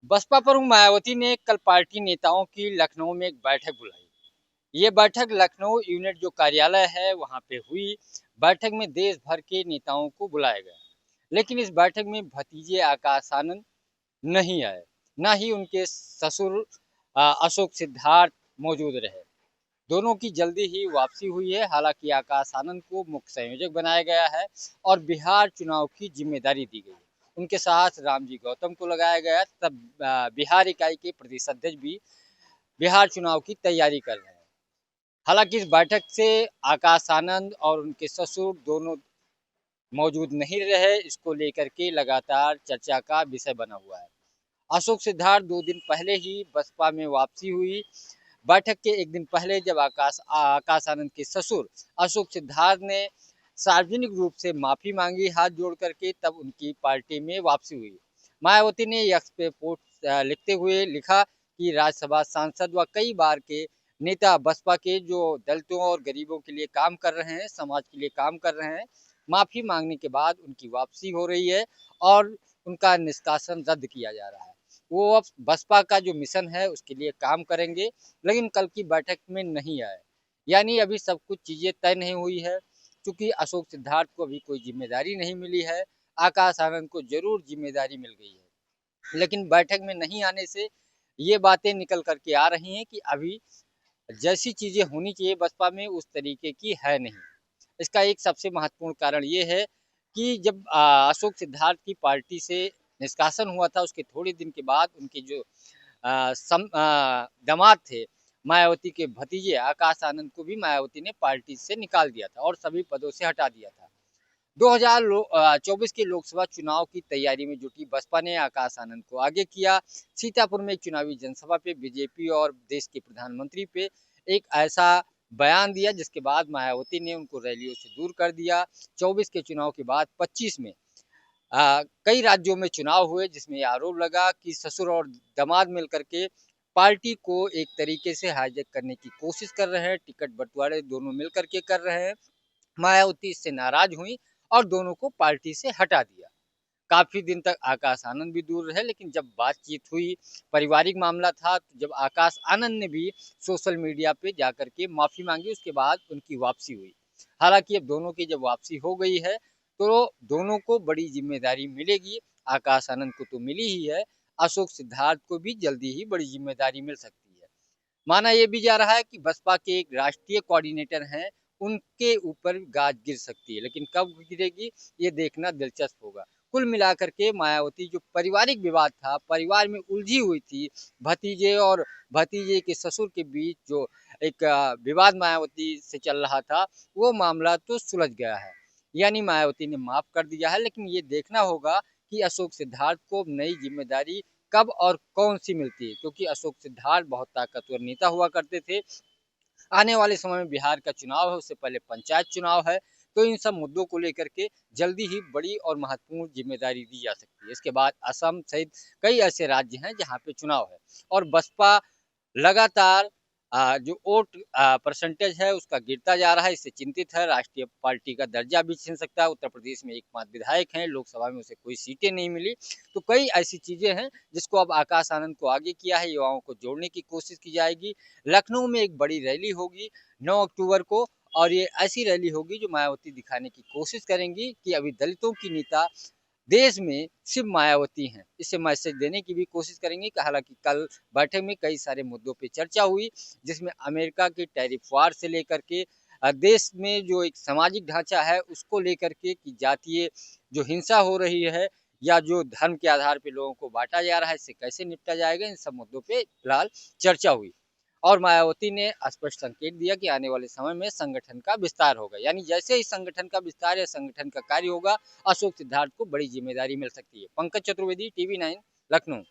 बसपा प्रमुख मायावती ने कल पार्टी नेताओं की लखनऊ में एक बैठक बुलाई। ये बैठक लखनऊ यूनिट जो कार्यालय है वहां पे हुई। बैठक में देश भर के नेताओं को बुलाया गया, लेकिन इस बैठक में भतीजे आकाश आनंद नहीं आए, न ही उनके ससुर अशोक सिद्धार्थ मौजूद रहे। दोनों की जल्दी ही वापसी हुई है। हालांकि आकाश आनंद को मुख्य संयोजक बनाया गया है और बिहार चुनाव की जिम्मेदारी दी गई है। उनके साथ रामजी गौतम को लगाया गया। तब बिहार इकाई के प्रदेश अध्यक्ष भी बिहार चुनाव की तैयारी कर रहे हैं। हालांकि इस बैठक से आकाश आनंद और उनके ससुर दोनों मौजूद नहीं रहे, इसको लेकर के लगातार चर्चा का विषय बना हुआ है। अशोक सिद्धार्थ 2 दिन पहले ही बसपा में वापसी हुई। बैठक के एक दिन पहले जब आकाश आनंद के ससुर अशोक सिद्धार्थ ने सार्वजनिक रूप से माफी मांगी हाथ जोड़ करके, तब उनकी पार्टी में वापसी हुई। मायावती ने एक्स पे पोस्ट लिखते हुए लिखा कि राज्यसभा सांसद व कई बार के नेता बसपा के जो दलितों और गरीबों के लिए काम कर रहे हैं, समाज के लिए काम कर रहे हैं, माफी मांगने के बाद उनकी वापसी हो रही है और उनका निष्कासन रद्द किया जा रहा है। वो अब बसपा का जो मिशन है उसके लिए काम करेंगे, लेकिन कल की बैठक में नहीं आए। यानी अभी सब कुछ चीजें तय नहीं हुई है। क्योंकि अशोक सिद्धार्थ को अभी कोई जिम्मेदारी नहीं मिली है, आकाश आनंद को जरूर जिम्मेदारी मिल गई है, लेकिन बैठक में नहीं आने से ये बातें निकल करके आ रही हैं कि अभी जैसी चीजें होनी चाहिए बसपा में उस तरीके की है नहीं। इसका एक सबसे महत्वपूर्ण कारण ये है कि जब अशोक सिद्धार्थ की पार्टी से निष्कासन हुआ था, उसके थोड़े दिन के बाद उनके जो दामाद थे, मायावती के भतीजे आकाश आनंद को भी मायावती ने पार्टी से निकाल दिया था और सभी पदों से हटा दिया था। 2024 के लोकसभा चुनाव की तैयारी में जुटी बसपा ने आकाश आनंद को आगे किया। सीतापुर में एक चुनावी जनसभा पे बीजेपी और देश के प्रधानमंत्री पे एक ऐसा बयान दिया जिसके बाद मायावती ने उनको रैलियों से दूर कर दिया। 24 के चुनाव के बाद 25 में कई राज्यों में चुनाव हुए, जिसमें आरोप लगा कि ससुर और दामाद मिलकर के पार्टी को एक तरीके से हाईजैक करने की कोशिश कर रहे हैं। टिकट बंटवारे दोनों मिलकर के कर रहे हैं। मायावती इससे नाराज हुई और दोनों को पार्टी से हटा दिया। काफी दिन तक आकाश आनंद भी दूर रहे, लेकिन जब बातचीत हुई, पारिवारिक मामला था, तो जब आकाश आनंद ने भी सोशल मीडिया पे जाकर के माफी मांगी, उसके बाद उनकी वापसी हुई। हालांकि अब दोनों की जब वापसी हो गई है तो दोनों को बड़ी जिम्मेदारी मिलेगी। आकाश आनंद को तो मिली ही है, अशोक सिद्धार्थ को भी जल्दी ही बड़ी जिम्मेदारी मिल सकती है। माना यह भी जा रहा है कि बसपा के एक राष्ट्रीय कोऑर्डिनेटर हैं, उनके ऊपर गाज गिर सकती है, लेकिन कब गिरेगी ये देखना दिलचस्प होगा। कुल मिलाकर के मायावती जो पारिवारिक विवाद था, परिवार में उलझी हुई थी, भतीजे और भतीजे के ससुर के बीच जो एक विवाद मायावती से चल रहा था, वो मामला तो सुलझ गया है। यानी मायावती ने माफ कर दिया है, लेकिन ये देखना होगा कि अशोक सिद्धार्थ को नई जिम्मेदारी कब और कौन सी मिलती है, क्योंकि अशोक सिद्धार्थ बहुत ताकतवर नेता हुआ करते थे। आने वाले समय में बिहार का चुनाव है, उससे पहले पंचायत चुनाव है, तो इन सब मुद्दों को लेकर के जल्दी ही बड़ी और महत्वपूर्ण जिम्मेदारी दी जा सकती है। इसके बाद असम सहित कई ऐसे राज्य हैं जहां पे चुनाव है और बसपा लगातार जो वोट परसेंटेज है उसका गिरता जा रहा है, इससे चिंतित है। राष्ट्रीय पार्टी का दर्जा भी छीन सकता है। उत्तर प्रदेश में एकमात्र विधायक हैं, लोकसभा में उसे कोई सीटें नहीं मिली, तो कई ऐसी चीजें हैं जिसको अब आकाश आनंद को आगे किया है। युवाओं को जोड़ने की कोशिश की जाएगी। लखनऊ में एक बड़ी रैली होगी 9 अक्टूबर को, और ये ऐसी रैली होगी जो मायावती दिखाने की कोशिश करेंगी कि अभी दलितों की नेता देश में सिर्फ मायावती हैं। इससे मैसेज देने की भी कोशिश करेंगे कि हालांकि कल बैठक में कई सारे मुद्दों पे चर्चा हुई, जिसमें अमेरिका के टैरिफ वार से लेकर के देश में जो एक सामाजिक ढांचा है उसको लेकर के कि जातीय जो हिंसा हो रही है या जो धर्म के आधार पे लोगों को बांटा जा रहा है, इससे कैसे निपटा जाएगा, इन सब मुद्दों पे फिलहाल चर्चा हुई। और मायावती ने स्पष्ट संकेत दिया कि आने वाले समय में संगठन का विस्तार होगा। यानी जैसे ही संगठन का विस्तार या संगठन का कार्य होगा, अशोक सिद्धार्थ को बड़ी जिम्मेदारी मिल सकती है। पंकज चतुर्वेदी, टीवी 9, लखनऊ।